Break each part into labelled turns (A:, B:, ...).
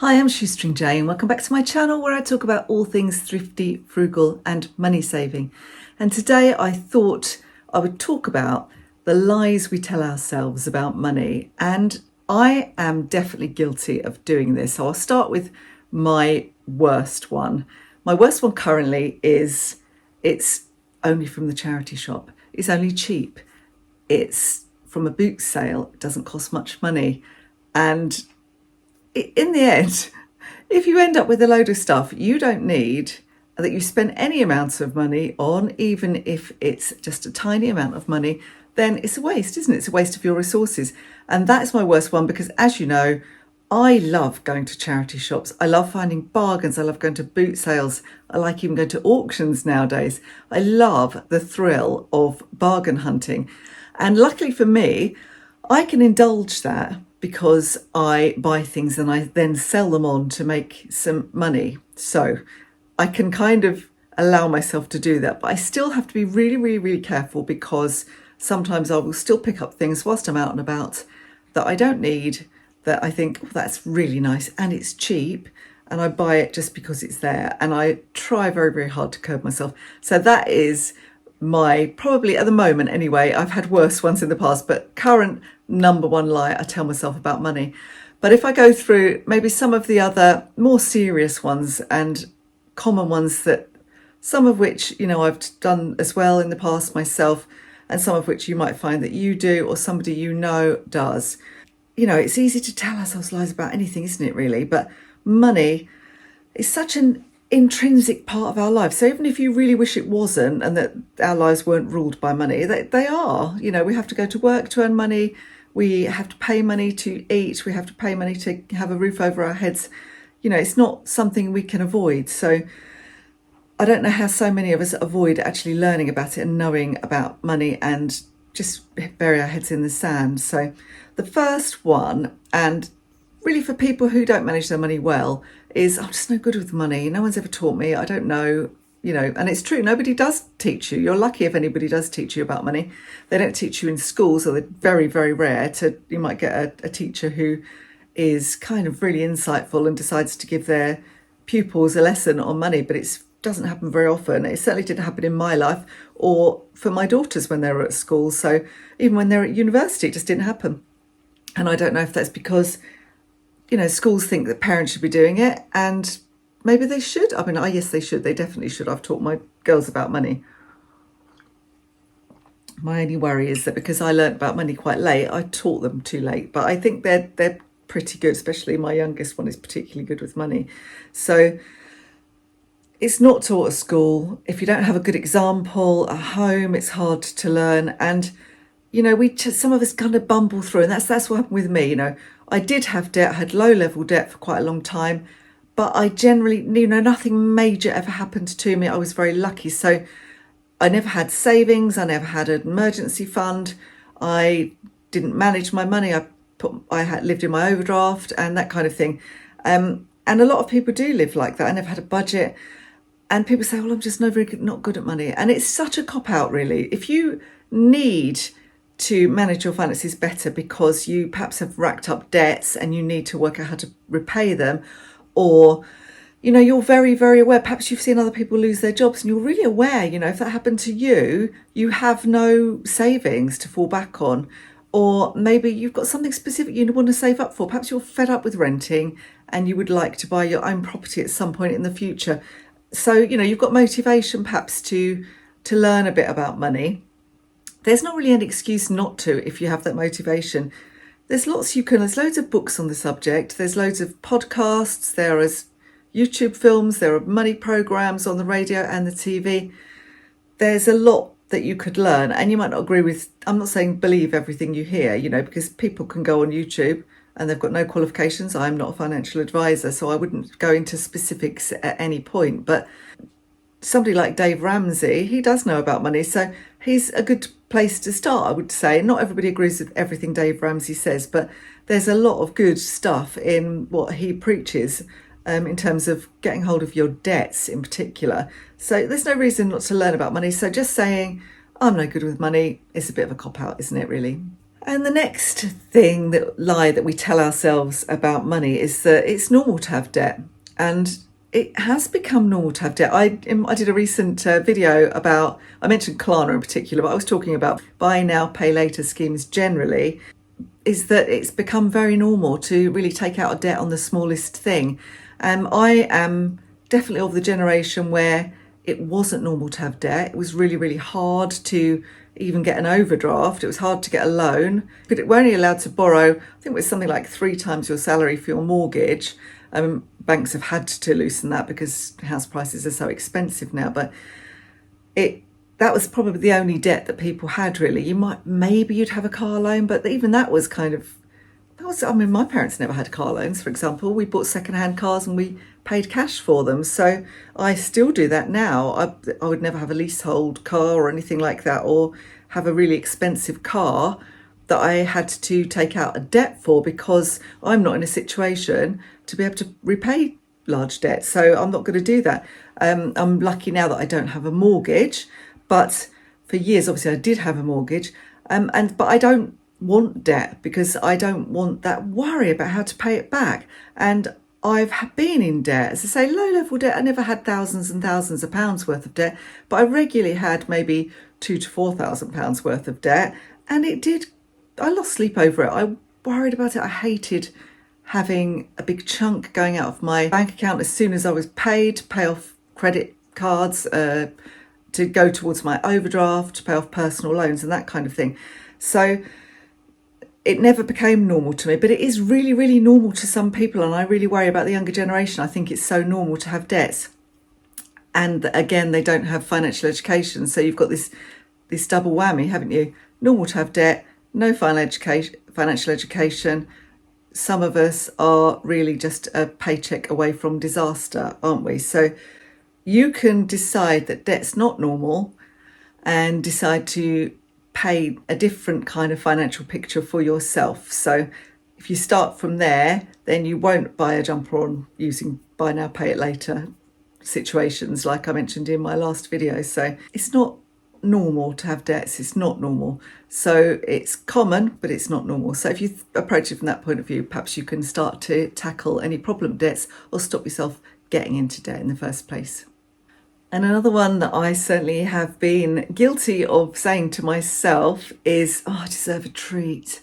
A: Hi, I'm Shoestring Jane. Welcome back to my channel where I talk about all things thrifty, frugal and money saving. And today I thought I would talk about the lies we tell ourselves about money. And I am definitely guilty of doing this. So I'll start with my worst one. My worst one currently is it's only from the charity shop. It's only cheap. It's from a boot sale. It doesn't cost much money. And in the end, if you end up with a load of stuff you don't need, that you spend any amount of money on, even if it's just a tiny amount of money, then it's a waste, isn't it? It's a waste of your resources. And that's my worst one because, as you know, I love going to charity shops. I love finding bargains. I love going to boot sales. I like even going to auctions nowadays. I love the thrill of bargain hunting. And luckily for me, I can indulge that because I buy things and I then sell them on to make some money. So I can kind of allow myself to do that. But I still have to be really, really, really careful because sometimes I will still pick up things whilst I'm out and about that I don't need, that I think, well, that's really nice and it's cheap. And I buy it just because it's there. And I try very, very hard to curb myself. So that is my, probably at the moment anyway, I've had worse ones in the past, but current number one lie I tell myself about money. But if I go through maybe some of the other more serious ones and common ones, that some of which, you know, I've done as well in the past myself, and some of which you might find that you do or somebody you know does. You know, it's easy to tell ourselves lies about anything, isn't it, really? But money is such an intrinsic part of our lives. So even if you really wish it wasn't and that our lives weren't ruled by money, they are. You know, we have to go to work to earn money. We have to pay money to eat. We have to pay money to have a roof over our heads. You know, it's not something we can avoid. So I don't know how so many of us avoid actually learning about it and knowing about money and just bury our heads in the sand. So the first one, and really for people who don't manage their money well, is I'm just no good with money. No one's ever taught me. I don't know, you know, and it's true. Nobody does teach you. You're lucky if anybody does teach you about money. They don't teach you in schools, or they're very, very rare. You might get a teacher who is kind of really insightful and decides to give their pupils a lesson on money, but it doesn't happen very often. It certainly didn't happen in my life or for my daughters when they were at school. So even when they're at university, it just didn't happen. And I don't know if that's because, you know, schools think that parents should be doing it, and maybe they should. I mean, yes, they should. They definitely should. I've taught my girls about money. My only worry is that because I learnt about money quite late, I taught them too late. But I think they're pretty good, especially my youngest one is particularly good with money. So it's not taught at school. If you don't have a good example at home, it's hard to learn. And you know, some of us kind of bumble through, and that's what happened with me. You know, I did have debt. I had low-level debt for quite a long time, but I generally, you know, nothing major ever happened to me. I was very lucky. So I never had savings. I never had an emergency fund. I didn't manage my money. I lived in my overdraft and that kind of thing. And a lot of people do live like that. I never had a budget. And people say, well, I'm just not good at money. And it's such a cop-out, really. If you need to manage your finances better because you perhaps have racked up debts and you need to work out how to repay them, or, you know, you're very, very aware, perhaps you've seen other people lose their jobs and you're really aware, you know, if that happened to you, you have no savings to fall back on, or maybe you've got something specific you want to save up for. Perhaps you're fed up with renting and you would like to buy your own property at some point in the future. So, you know, you've got motivation perhaps to learn a bit about money. There's not really an excuse not to if you have that motivation. There's loads of books on the subject. There's loads of podcasts. There is YouTube films. There are money programs on the radio and the TV. There's a lot that you could learn, and you might not agree with. I'm not saying believe everything you hear, you know, because people can go on YouTube and they've got no qualifications. I'm not a financial advisor, so I wouldn't go into specifics at any point. But somebody like Dave Ramsey, he does know about money, so he's a good place to start, I would say. Not everybody agrees with everything Dave Ramsey says, but there's a lot of good stuff in what he preaches in terms of getting hold of your debts in particular. So there's no reason not to learn about money. So just saying, I'm no good with money is a bit of a cop-out, isn't it, really? And the next lie that we tell ourselves about money is that it's normal to have debt. And it has become normal to have debt. I did a recent video about, I mentioned Klarna in particular, but I was talking about buy now, pay later schemes generally, is that it's become very normal to really take out a debt on the smallest thing. I am definitely of the generation where it wasn't normal to have debt. It was really, really hard to even get an overdraft. It was hard to get a loan. But we're only allowed to borrow, I think it was something like 3 times your salary for your mortgage. Banks have had to loosen that because house prices are so expensive now. But that was probably the only debt that people had, really. Maybe you'd have a car loan, but even that was my parents never had car loans, for example. We bought second-hand cars and we paid cash for them. So I still do that now. I would never have a leasehold car or anything like that, or have a really expensive car that I had to take out a debt for, because I'm not in a situation to be able to repay large debt. So I'm not going to do that. I'm lucky now that I don't have a mortgage, but for years, obviously, I did have a mortgage. But I don't want debt because I don't want that worry about how to pay it back. And I've been in debt, as I say, low-level debt. I never had thousands and thousands of pounds worth of debt, but I regularly had maybe £2,000 to £4,000 worth of debt. And I lost sleep over it. I worried about it. I hated having a big chunk going out of my bank account as soon as I was paid, to pay off credit cards, to go towards my overdraft, to pay off personal loans and that kind of thing. So it never became normal to me, but it is really, really normal to some people. And I really worry about the younger generation. I think it's so normal to have debts. And again, they don't have financial education. So you've got this double whammy, haven't you? Normal to have debt, no financial education. Some of us are really just a paycheck away from disaster, aren't we? So you can decide that debt's not normal and decide to paint a different kind of financial picture for yourself. So if you start from there, then you won't buy a jumper on using buy now, pay it later situations like I mentioned in my last video. So it's not normal to have debts. It's not normal. So it's common, but it's not normal. So if you approach it from that point of view, perhaps you can start to tackle any problem debts or stop yourself getting into debt in the first place. And another one that I certainly have been guilty of saying to myself is, I deserve a treat.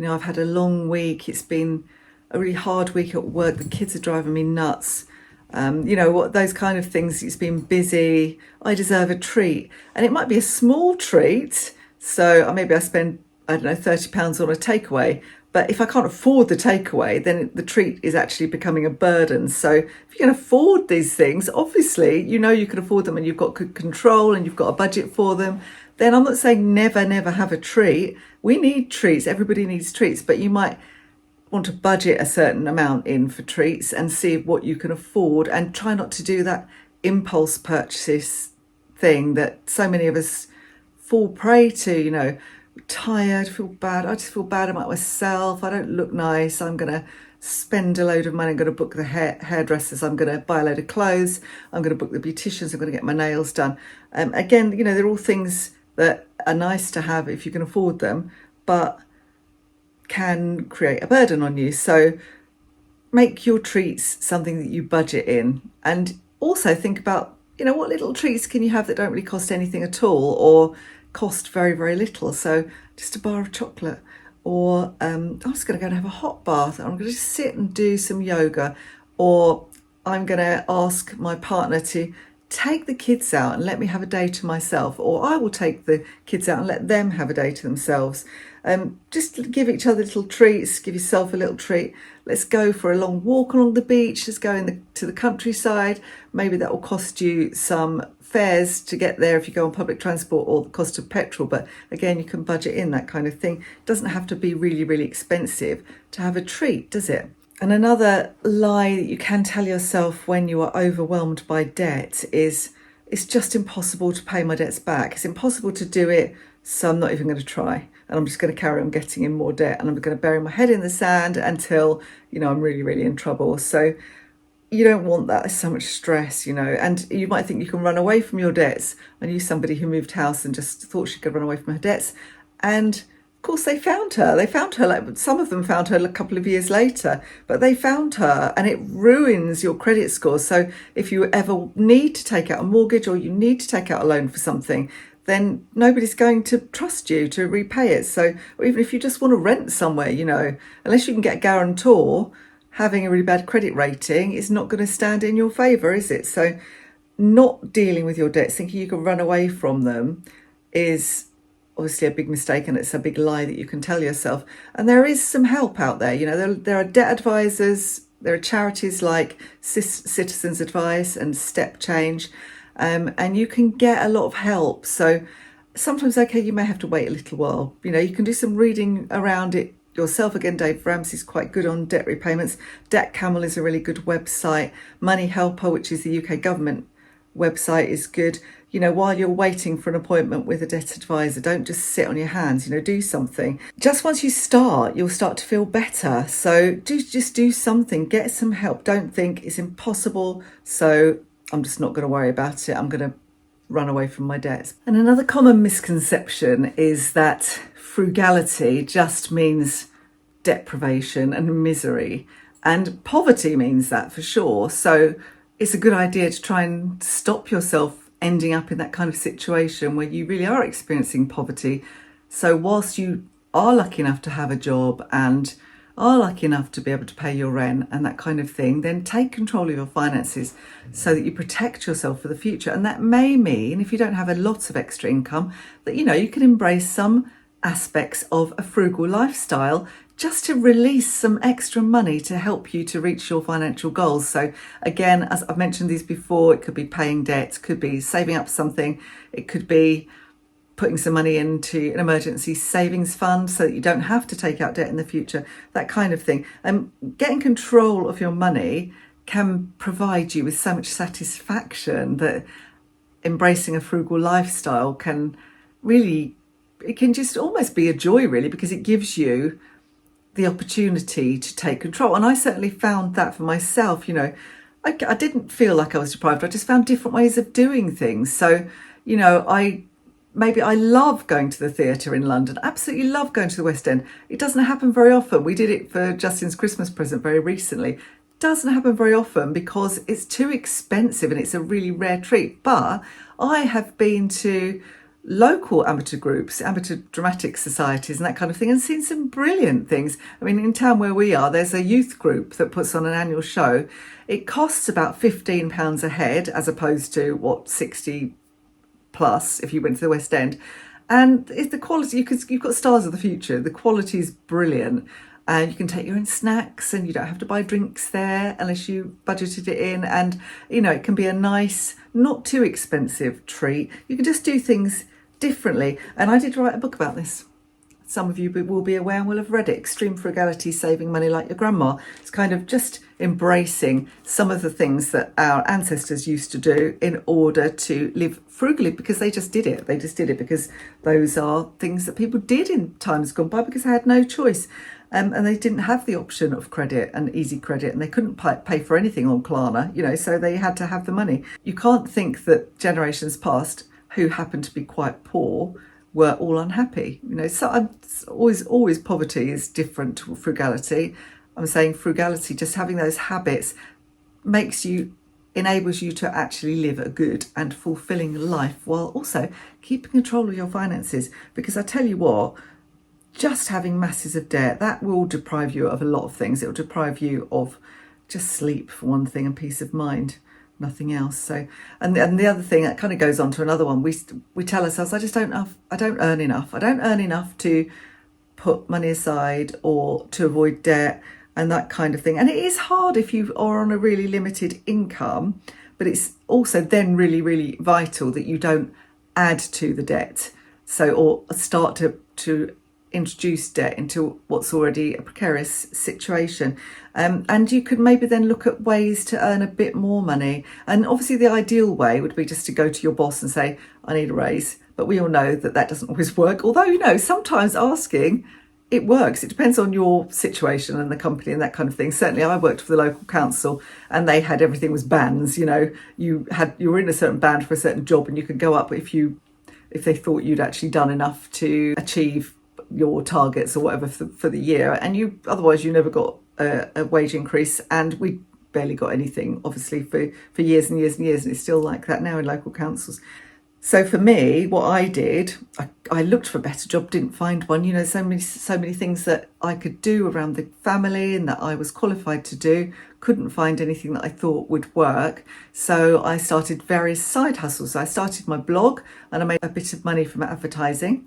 A: I've had a long week. It's been a really hard week at work. The kids are driving me nuts. Those kind of things. It's been busy. I deserve a treat. And it might be a small treat. So maybe I spend, £30 on a takeaway. But if I can't afford the takeaway, then the treat is actually becoming a burden. So if you can afford these things, obviously, you can afford them and you've got good control and you've got a budget for them, then I'm not saying never, never have a treat. We need treats. Everybody needs treats. But you might want to budget a certain amount in for treats and see what you can afford, and try not to do that impulse purchase thing that so many of us fall prey to. Tired, feel bad. I just feel bad about myself. I don't look nice. I'm going to spend a load of money. I'm going to book the hairdressers. I'm going to buy a load of clothes. I'm going to book the beauticians. I'm going to get my nails done. Again, they're all things that are nice to have if you can afford them, but can create a burden on you. So make your treats something that you budget in, and also think about, what little treats can you have that don't really cost anything at all, or cost very, very little. So just a bar of chocolate, or I'm just going to go and have a hot bath. I'm going to just sit and do some yoga, or I'm going to ask my partner to take the kids out and let me have a day to myself, or I will take the kids out and let them have a day to themselves. Just give each other little treats, give yourself a little treat. Let's go for a long walk along the beach. Let's go to the countryside. Maybe that will cost you some fares to get there if you go on public transport, or the cost of petrol. But again, you can budget in that kind of thing. It doesn't have to be really, really expensive to have a treat, does it? And another lie that you can tell yourself when you are overwhelmed by debt is, it's just impossible to pay my debts back. It's impossible to do it, so I'm not even going to try. And I'm just going to carry on getting in more debt, and I'm going to bury my head in the sand until, I'm really, really in trouble. So you don't want that. It's so much stress, and you might think you can run away from your debts. I knew somebody who moved house and just thought she could run away from her debts, and Of course, they found her. They found her, like some of them found her a couple of years later, but they found her, and it ruins your credit score. So if you ever need to take out a mortgage or you need to take out a loan for something, then nobody's going to trust you to repay it. So, or even if you just want to rent somewhere, unless you can get a guarantor, having a really bad credit rating is not going to stand in your favour, is it? So not dealing with your debts, thinking you can run away from them, is obviously a big mistake, and it's a big lie that you can tell yourself. And there is some help out there. There are debt advisors, there are charities like Citizens Advice and Step Change, and you can get a lot of help. So sometimes, okay, you may have to wait a little while. You can do some reading around it yourself. Again, Dave Ramsey's quite good on debt repayments. Debt Camel is a really good website. Money Helper, which is the UK government website, is good. While you're waiting for an appointment with a debt advisor, don't just sit on your hands, do something. Just once you start, you'll start to feel better. So just do something, get some help. Don't think it's impossible, so I'm just not going to worry about it. I'm going to run away from my debts. And another common misconception is that frugality just means deprivation and misery, and poverty means that for sure. So it's a good idea to try and stop yourself ending up in that kind of situation where you really are experiencing poverty. So whilst you are lucky enough to have a job and are lucky enough to be able to pay your rent and that kind of thing, then take control of your finances so that you protect yourself for the future. And that may mean, if you don't have a lot of extra income, that you can embrace some aspects of a frugal lifestyle just to release some extra money to help you to reach your financial goals. So again, as I've mentioned these before, it could be paying debts, could be saving up something, it could be putting some money into an emergency savings fund so that you don't have to take out debt in the future, that kind of thing. And getting control of your money can provide you with so much satisfaction that embracing a frugal lifestyle can really, it can just almost be a joy, really, because it gives you the opportunity to take control. And I certainly found that for myself. I didn't feel like I was deprived. I just found different ways of doing things. So, I love going to the theatre in London. Absolutely love going to the West End. It doesn't happen very often. We did it for Justin's Christmas present very recently. It doesn't happen very often because it's too expensive and it's a really rare treat. But I have been to local amateur groups, amateur dramatic societies and that kind of thing, and seen some brilliant things. I mean, in town where we are, there's a youth group that puts on an annual show. It costs about £15 a head, as opposed to 60 plus if you went to the West End. And it's the quality, you've got stars of the future. The quality is brilliant. And you can take your own snacks and you don't have to buy drinks there unless you budgeted it in. And, it can be a nice, not too expensive treat. You can just do things differently. And I did write a book about this. Some of you will be aware and will have read it. Extreme Frugality, Saving Money Like Your Grandma. It's kind of just embracing some of the things that our ancestors used to do in order to live frugally, because they just did it. They just did it because those are things that people did in times gone by because they had no choice. And they didn't have the option of credit and easy credit, and they couldn't pay for anything on Klarna, so they had to have the money. You can't think that generations past who happened to be quite poor were all unhappy. So always poverty is different to frugality. I'm saying frugality, just having those habits enables you to actually live a good and fulfilling life while also keeping control of your finances. Because I tell you what, just having masses of debt, that will deprive you of a lot of things. It will deprive you of just sleep, for one thing, and peace of mind, nothing else. So, and the other thing that kind of goes on to another one, we tell ourselves, I don't earn enough. I don't earn enough to put money aside or to avoid debt and that kind of thing. And it is hard if you are on a really limited income, but it's also then really, really vital that you don't add to the debt. So, or start to introduce debt into what's already a precarious situation. And you could maybe then look at ways to earn a bit more money. And obviously the ideal way would be just to go to your boss and say, I need a raise. But we all know that doesn't always work. Although, sometimes asking, it works. It depends on your situation and the company and that kind of thing. Certainly I worked for the local council and they had everything was bands. You were in a certain band for a certain job and you could go up if they thought you'd actually done enough to achieve your targets or whatever for the year, and otherwise you never got a wage increase, and we barely got anything, obviously, for years and years and years, and it's still like that now in local councils. So for me, what I did, I looked for a better job, didn't find one. So many things that I could do around the family and that I was qualified to do. Couldn't find anything that I thought would work. So I started various side hustles. I started my blog and I made a bit of money from advertising.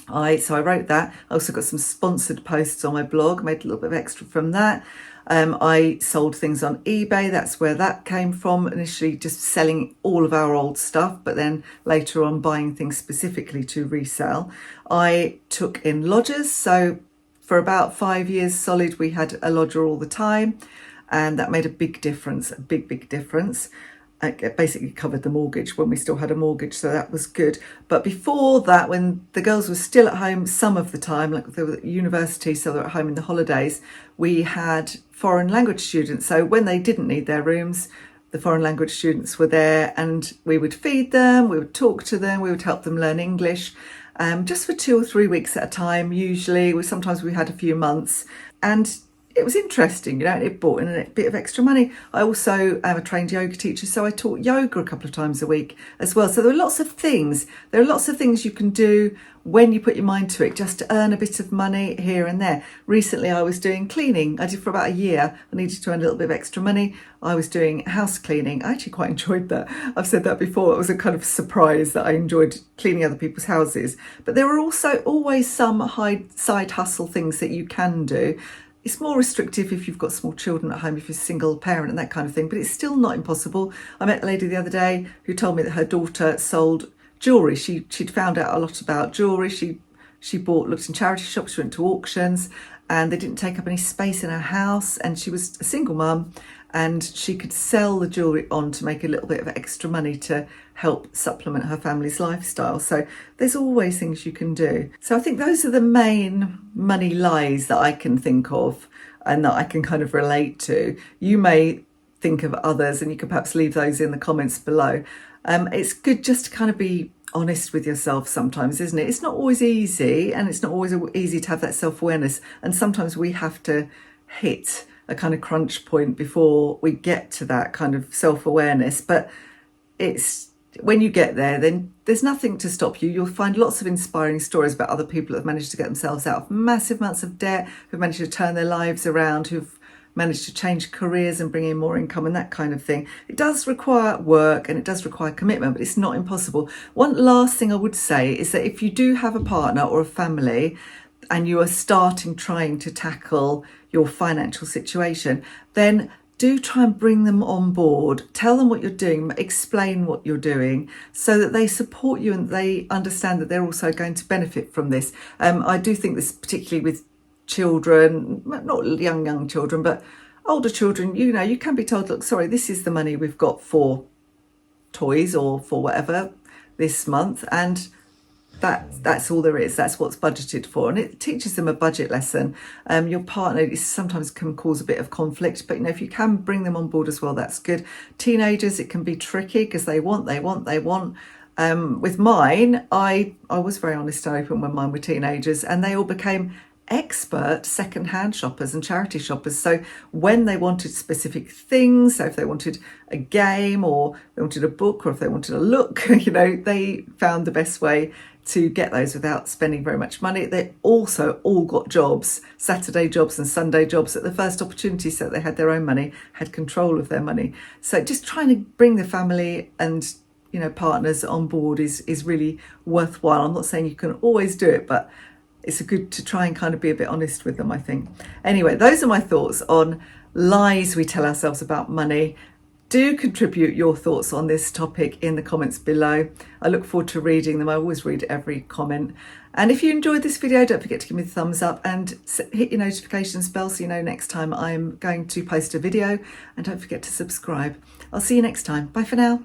A: So I wrote that. I also got some sponsored posts on my blog, made a little bit of extra from that. I sold things on eBay. That's where that came from. Initially just selling all of our old stuff, but then later on buying things specifically to resell. I took in lodgers. So for about 5 years solid, we had a lodger all the time. And that made a big difference, a big difference. It basically covered the mortgage when we still had a mortgage, so that was good. But before that, when the girls were still at home some of the time, like they were at university, so they were at home in the holidays, we had foreign language students. So when they didn't need their rooms, the foreign language students were there, and we would feed them, we would talk to them, we would help them learn English, just for 2 or 3 weeks at a time. Usually, sometimes we had a few months, and it was interesting, it brought in a bit of extra money. I also am a trained yoga teacher, so I taught yoga a couple of times a week as well. So there are lots of things. There are lots of things you can do when you put your mind to it, just to earn a bit of money here and there. Recently, I was doing cleaning. I did for about a year. I needed to earn a little bit of extra money. I was doing house cleaning. I actually quite enjoyed that. I've said that before. It was a kind of surprise that I enjoyed cleaning other people's houses. But there are also always some side hustle things that you can do. It's more restrictive if you've got small children at home, if you're a single parent and that kind of thing, but it's still not impossible. I met a lady the other day who told me that her daughter sold jewellery. She'd found out a lot about jewellery. She looked in charity shops, she went to auctions, and they didn't take up any space in her house. And she was a single mum, and she could sell the jewellery on to make a little bit of extra money to help supplement her family's lifestyle. So there's always things you can do. So I think those are the main money lies that I can think of and that I can kind of relate to. You may think of others, and you could perhaps leave those in the comments below. It's good just to kind of be honest with yourself sometimes, isn't it? It's not always easy, and it's not always easy to have that self-awareness. And sometimes we have to hit a kind of crunch point before we get to that kind of self-awareness. But when you get there, then there's nothing to stop you. You'll find lots of inspiring stories about other people that have managed to get themselves out of massive amounts of debt, who've managed to turn their lives around, who've managed to change careers and bring in more income and that kind of thing. It does require work and it does require commitment, but it's not impossible. One last thing I would say is that if you do have a partner or a family and you are trying to tackle your financial situation, then do try and bring them on board. Tell them what you're doing, explain what you're doing, so that they support you and they understand that they're also going to benefit from this. I do think this, particularly with children, not young children, but older children, you can be told, look, sorry, this is the money we've got for toys or for whatever this month, and that's all there is. That's what's budgeted for, and it teaches them a budget lesson. Your partner sometimes can cause a bit of conflict, but if you can bring them on board as well, that's good. Teenagers, it can be tricky because they want. With mine, I was very honest and open when mine were teenagers, and they all became expert second-hand shoppers and charity shoppers. So when they wanted specific things, so if they wanted a game or they wanted a book or if they wanted a look, they found the best way to get those without spending very much money. They also all got jobs, Saturday jobs and Sunday jobs at the first opportunity, so they had their own money, had control of their money. So just trying to bring the family and partners on board is really worthwhile. I'm not saying you can always do it, but it's good to try and kind of be a bit honest with them, I think. Anyway, those are my thoughts on lies we tell ourselves about money. Do contribute your thoughts on this topic in the comments below. I look forward to reading them. I always read every comment. And if you enjoyed this video, don't forget to give me the thumbs up and hit your notifications bell so you know next time I'm going to post a video. And don't forget to subscribe. I'll see you next time. Bye for now.